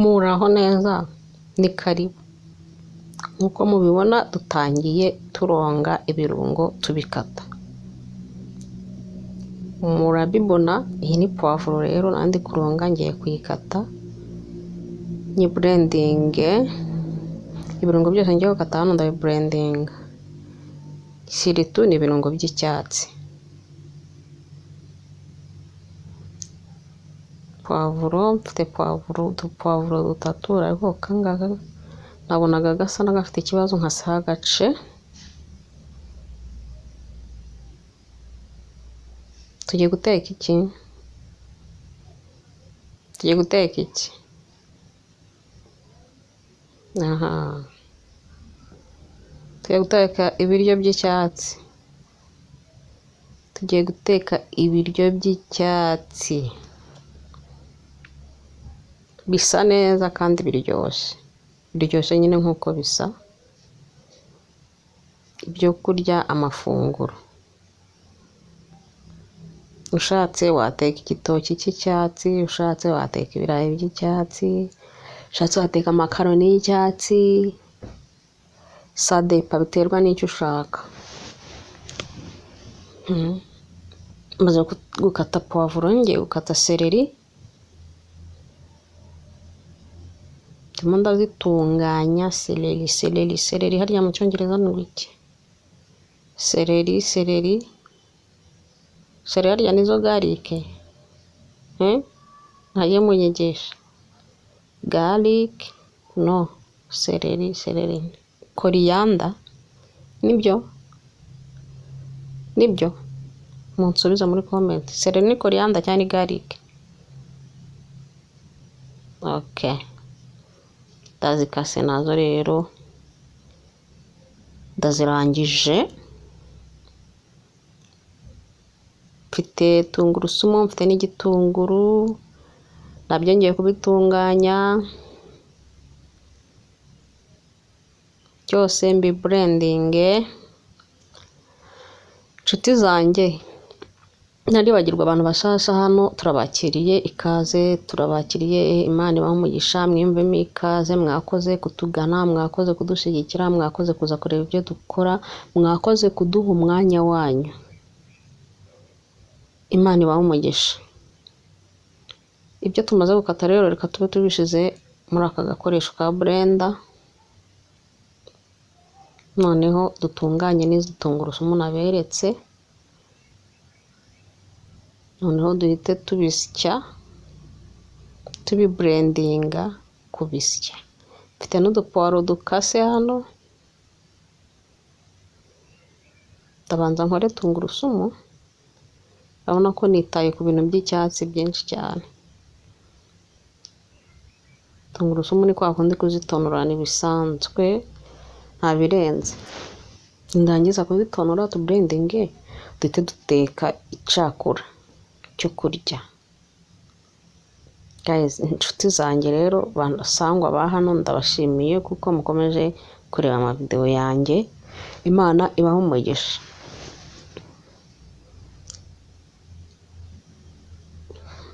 Muraho neza ni karibu, nk'uko mubibona dutangiye turonga ibirungo tubikata. Murabibona iyi ni puwavuro rero nandi kuronga ngiye kuyikata nyiburendinge, ibirungo byose ngiye gukata hano ndabiburendinga. Siritu ni ibirungo by'icyatsi. Puwavuro, mfite udupuwavuro dutatu, ariko kangaka nabonaga gasa n'agafite ikibazo nkasiha agace. Tugiye guteka iki? Tugiye guteka iki? Tugiye guteka ibiryo by'icyatsi. Tugiye guteka ibiryo by'icyatsi. Bisa neza kandi biryoshye. Biryoshye nyine nk'uko bisa. Ibyo kurya, amafunguro. Ushatse wateka igitoki cy'icyatsi, ushatse wateka ibirayi by'icyatsi, ushatse wateka amakaroni y'icyatsi, sadepa biterwa n'icyo ushaka. Maze gukata puwavuro, ngiye gukata seleri. Ndimo ndazitunganya. Seleri harya mu cyongereza ni iki? Seleri harya nizo garike? Ntajye munyigisha. Garlic, no, seleri. Koriyanda, nibyo? Munsubiza muri comment. Seleri ni koriyanda cyangwa ni garlic? Okay. Ndazikase nazo rero, ndazirangije. Mfite tungurusumu, mfite n'igitunguru, nabyo ngiye kubitunganya byose mbiburendinge. Inshuti zanjye, ntaribagirwa abantu bashasha hano, turabakiriye ikaze, turabakiriye. Imana ibahe umugisha, mwiyumvemo ikaze. Mwakoze kutugana, mwakoze kudushyigikira, mwakoze kuza kureba ibyo dukora, mwakoze kuduha umwanya wanyu. Imana ibahe umugisha. Ibyo tumaze gukata rero reka tube tubishize muri aka gakoresho ka blender. Noneho dutunganye n'izi tungurusumu naberetse. Noneho duhite tubisya, tubiburendinga kubisya. Mfite n'udupuwaro dukase hano. Ndabanza nkore tungurusumu. Urabona ko nitaye ku bintu by'icyatsi byinshi cyane. Tungurusumu ni kwa kundi kuzitonora bisanzwe, nta birenze. Ndangiza kuzitonora tuburendinge, duhite duteka icyakura cyo kurya. Guys, inshuti zanjye rero, basangwa ba hano, ndabashimiye kuko mukomeje kureba amavideo yanjye. Imana ibahe umugisha.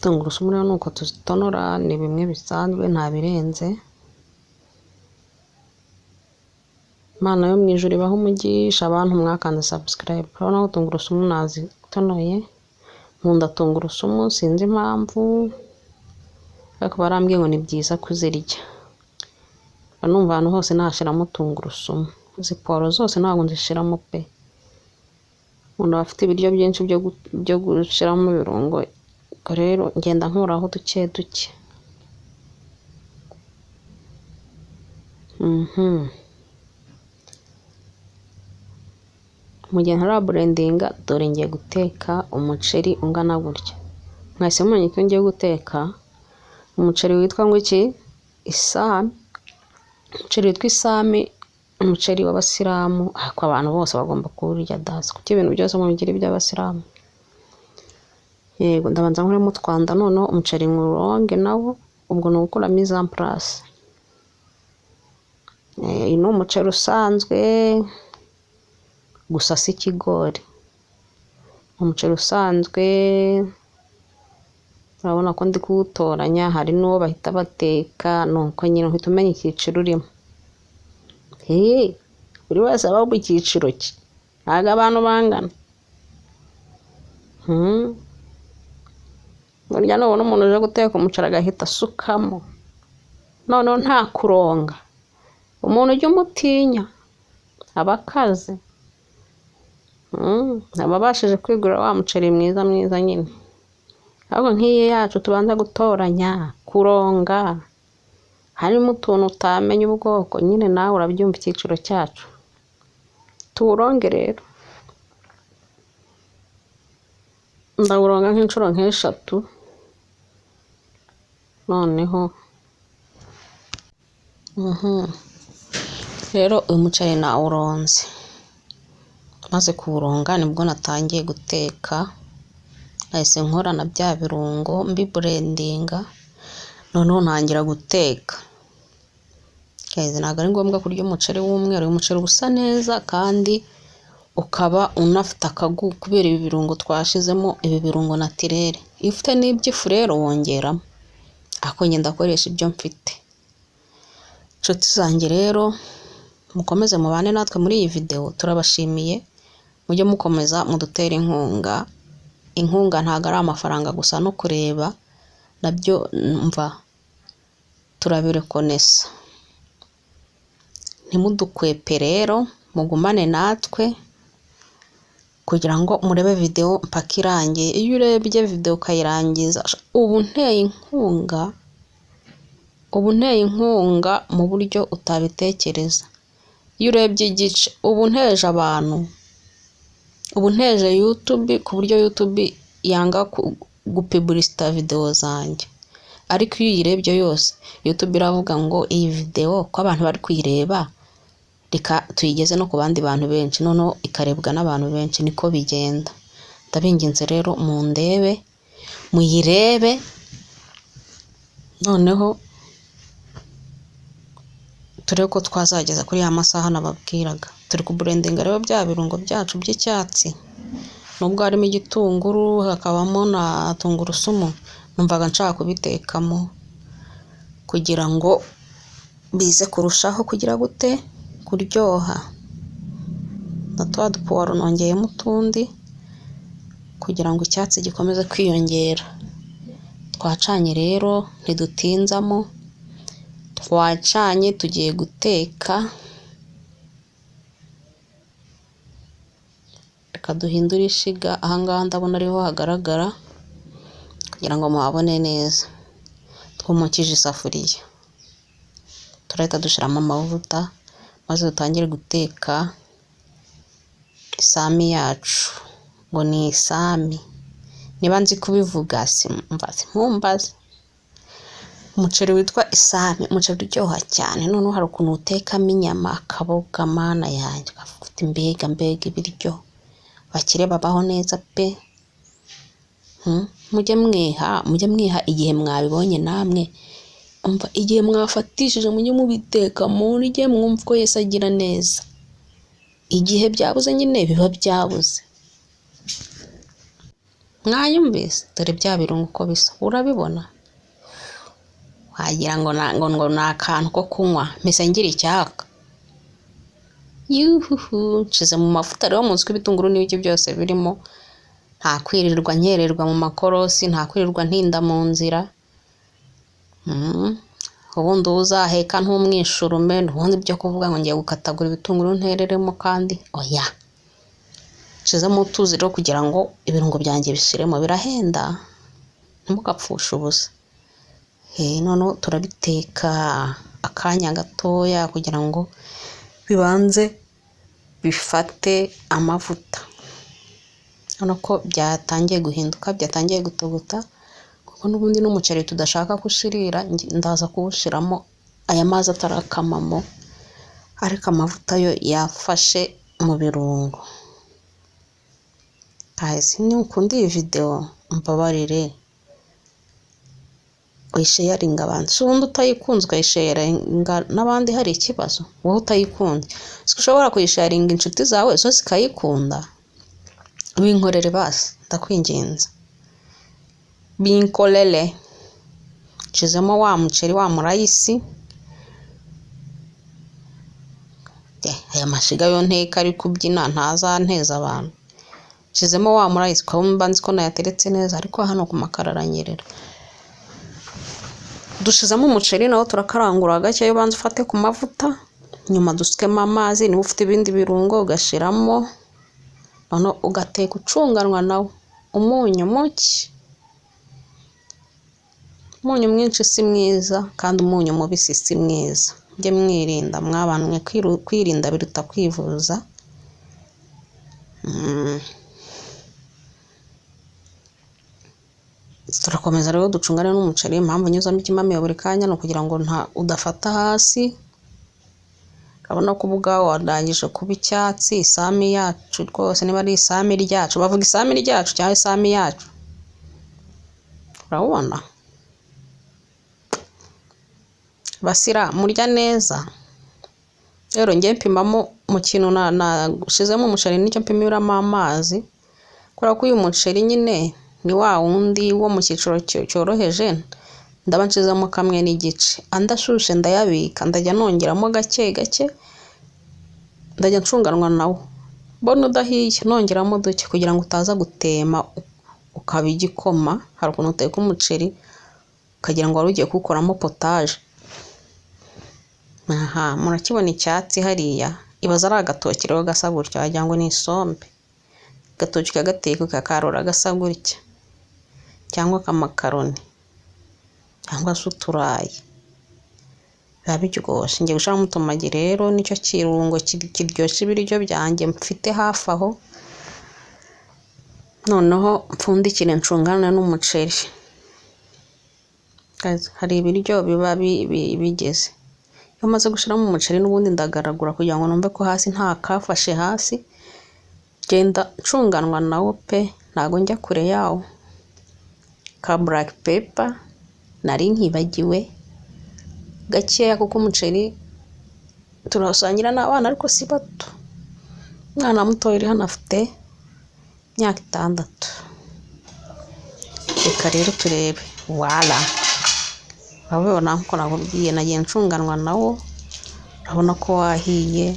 Tungurusumu rero nuko tuzitonora, ni bimwe bisanzwe, nta birenze. Imana yo mu ijuru ibahe umugisha. Abantu mwakanze subscribe, urabona ko tungurusumu nazitonoye. Nkunda tungurusumu, sinzi impamvu, ariko barambwiye ngo ni byiza kuzirya. Numva ahantu hose nahashyiramo tungurusumu. Izi puwaro zose ntabwo nzishyiramo pe. Umuntu afite ibiryo byinshi byo gushyiramo ibirungo, rero ngenda nkuraho duke duke. Mu gihe ntaraburendinga, dore ngiye guteka umuceri ungana gutya. Mwese mumenye ko ngiye guteka umuceri witwa ngo iki? Isami. Umuceri witwa isami, umuceri w'abasilamu, ariko abantu bose bagomba kuwurya dasi, kuko ibintu byose mubigira iby'abasilamu. Yego, ndabanza nkuremo utwanda, noneho umuceri nkuronge nawo, ubwo ni ugukora mise en place. Uyu ni umuceri usanzwe, gusa si ikigori. Umuceri usanzwe urabona ko ndi kuwutoranya, hari n'uwo bahita bateka, nuko nyine uhita umenya icyiciro urimo. Buri wese aba mu cyiciro cye, ntabwo abantu bangana. Burya nubona umuntu uje guteka umuceri agahita asukamo, noneho nta kuronga, umuntu ujya umutinya, aba akaze. Aba abashije kwigurira wa muceri mwiza mwiza nyine. Ahubwo nk'iyi yacu tubanza gutoranya, kuronga, harimo utuntu utamenya ubwoko, nyine nawe urabyumva icyiciro cyacu. Tuwuronge rero. Ndawuronga nk'inshuro nk'eshatu, noneho rero uyu muceri nawuronze, maze kuwuronga nibwo natangiye guteka, nahise nkora na bya birungo mbiburendinga, noneho ntangira guteka. Ntabwo ari ngombwa kurya umuceri w'umweru, uyu muceri usa neza kandi ukaba unafite akagu kubera ibi birungo twashizemo, ibi birungo natirere. Iyo ufite n'iby'ifu rero wongeramo, ariko njye ndakoresha ibyo mfite. Nshuti zanjye rero, mukomeze mubane natwe muri iyi video, turabashimiye. Mujye mukomeza mudutera inkunga. Inkunga ntabwo ari amafaranga gusa, no kureba nabyo mva turabirekonesa. Ntimudukwepe rero, mugumane natwe kugira ngo murebe video mpaka irangiye. Iyo urebye video ukayirangiza, ubu nteye inkunga mu buryo utabitekereza. Iyo urebye igice, ubu nteje abantu, ubu nteje YouTube ku buryo YouTube yanga gupublicita video zanjye. Ariko iyo uyirebye yose, YouTube iravuga ngo iyi video ko abantu bari kuyireba, reka tuyigeze no ku bandi bantu benshi, noneho ikarebwa n'abantu benshi. Niko bigenda. Ndabinginze rero mundebe, muyirebe, noneho turebe ko twazageza kuri ya masaha nababwiraga. Turi kuburendinga rero bya birungo byacu by'icyatsi, nubwo harimo igitunguru, hakabamo na tungurusumu, numvaga nshaka kubitekamo kugira ngo bize kurushaho kugira gute, kuryoha. Na twa dupuwaro nongeyemo utundi kugira ngo icyatsi gikomeze kwiyongera. Twacanye rero, ntidutinzamo, twacanye tugiye guteka. Reka duhindure ishiga, ahangaha ndabona ariho hagaragara kugira ngo muhabone neza. Twumukije isafuriya, turahita dushyiramo amavuta, maze dutangire guteka isami yacu. Ngo ni isami, niba nzi kubivuga simumbaze. Umuceri witwa isami, umuceri uryoha cyane. Noneho hari ukuntu utekamo inyama, akaboga, mana yanjye, gafite mbega ibiryo. Bakire babaho neza pe. Mujye mwiha igihe mwabibonye namwe. Umva igihe mwafatishije mujye mubiteka, murye mwumva ko Yesu agira neza. Igihe byabuze nyine biba byabuze. Mwayumvise? Dore bya birungo uko bisa, urabibona? Wagira ngo ni akantu ko kunywa, mpise ngira icyaka. Nshize mu mavuta rero, muzi ko ibitunguru n'ibiki byose birimo. Nta kwirirwa nkererwa mu makorosi, nta kwirirwa ntinda mu nzira. Ubundi uzaheka ntumwishurume, ubundi byo kuvuga ngo ngiye gukatagura ibitunguru ntereremo kandi oya. Nshizemo utuzi rero kugira ngo ibirungo byanjye bishiremo, birahenda, ntimugapfushe ubusa. Noneho turabiteka akanya gatoya kugira ngo bibanze bifate amavuta. Urabona ko byatangiye guhinduka, byatangiye gutogota, kuko n'ubundi n'umuceri tudashaka kushirira, ndaza kuwushiramo aya mazi atarakamamo, ariko amavuta yo yafashe mu birungo. Guys, ni ukunda iyi video, mbabarire uyisharinga abantu. Ubundi utayikunze ukayisharinga n'abandi hari ikibazo. Wowe utayikunze ushobora kuyisharinga inshuti zawe zose zikayikunda. Winkorere basi, ndakwinginze. binkolele, nshizemo wa muceri wa murayisi, aya mashiga yo nteka ari kubyina ntazanteza abantu, nshizemo wa murayisi ko mba nzi ko nayateretse neza, ariko hano ku makara aranyerera. Dushizemo umuceri nawo turakarangura gake, yo banza ufate ku mavuta, nyuma dusukemo amazi, niba ufite ibindi birungo ugashiramo, none ugateka ucunganwa nawo, umunyu muke, umunyu mwinshi si mwiza, kandi umunyu mubisi si mwiza. Mujye mwirinda mw'abantu mwe, kwirinda biruta kwivuza. Turakomeza rero ducungane n'umuceri. Impamvu nyuzamo ikimamiyo buri kanya no kugira ngo udafata hasi. Urabona ko ubwawo warangije kuba icyatsi. Isami yacu rwose, niba ari isami ryacu, bavuga isami ryacu cyangwa isami yacu, urabona basira murya neza. Rero ngiye mpimamo mu kintu nashizemo umuceri, nicyo mpimiramo amazi, kubera ko uyu muceri nyine ni wa wundi wo mu cyiciro cyoroheje. Ndaba nshizemo kamwe n'igice, andashushe ndayabika, ndajya nongeramo gake gake, ndajya ncunganwa nawo. Mbona udahiye nongeramo duke kugira ngo utaza gutema ukaba igikoma. Hari ukuntu uteka umuceri ukagira ngo wari ugiye kuwukoramo potaje. Murakibona icyatsi hariya, ibaza ari agatoki rero gasa gutya, wagira ngo ni isombe. Agatoki kagateka kakarura gasa gutya, cyangwa akamakaroni, cyangwa se uturayi, biba biryoshye. Ngiye gushiramo utumagi rero, nicyo kirungo kiryoshye ibiryo byanjye mfite hafi aho. Noneho mpfundikire ncungane n'umuceri. Hari ibiryo biba bigeze, iyo maze gushiramo umuceri n'ubundi ndagaragura kugira ngo numve ko hasi nta kafashe hasi. Genda ncunganwa nawo pe, ntago njya kure yawo. Ka black pepper nari nkibagiwe gakeya, kuko umuceri turasangira n'abana ariko si bato. Umwana muto uri hano afite imyaka 6. Reka rero turebe. Wala, urabona ko nabwiye nagiye ncunganwa nawo. Urabona ko wahiye,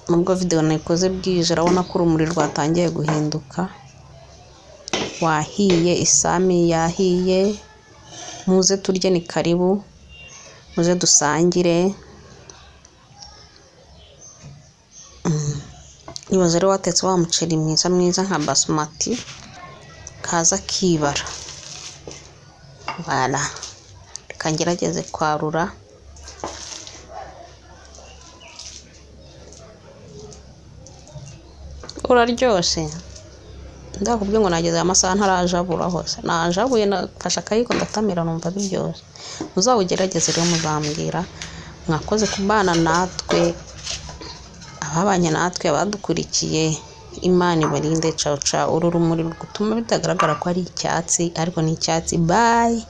nubwo video nayikoze bwije, urabona ko urumuri rwatangiye guhinduka. Wahiye, isami yahiye. Muze turye, ni karibu, muze dusangire. Nibaza rero watetse wa muceri mwiza nka basmati, kaza kibara. Wala, reka ngerageze kwarura. Uraryoshe. Ndakubwiye ngo nageze amasaha ntarajabura hose. Najabuye, nafashe akayiko ndatamira, numva biryoshye. Muzawugerageze rero muzambwira. Mwakoze kubana natwe, ababanye natwe, abadukurikiye. Imana ibarinde. Ciao ciao. Uru rumuri gutuma bitagaragara ko ari icyatsi, ariko ni icyatsi. Bye.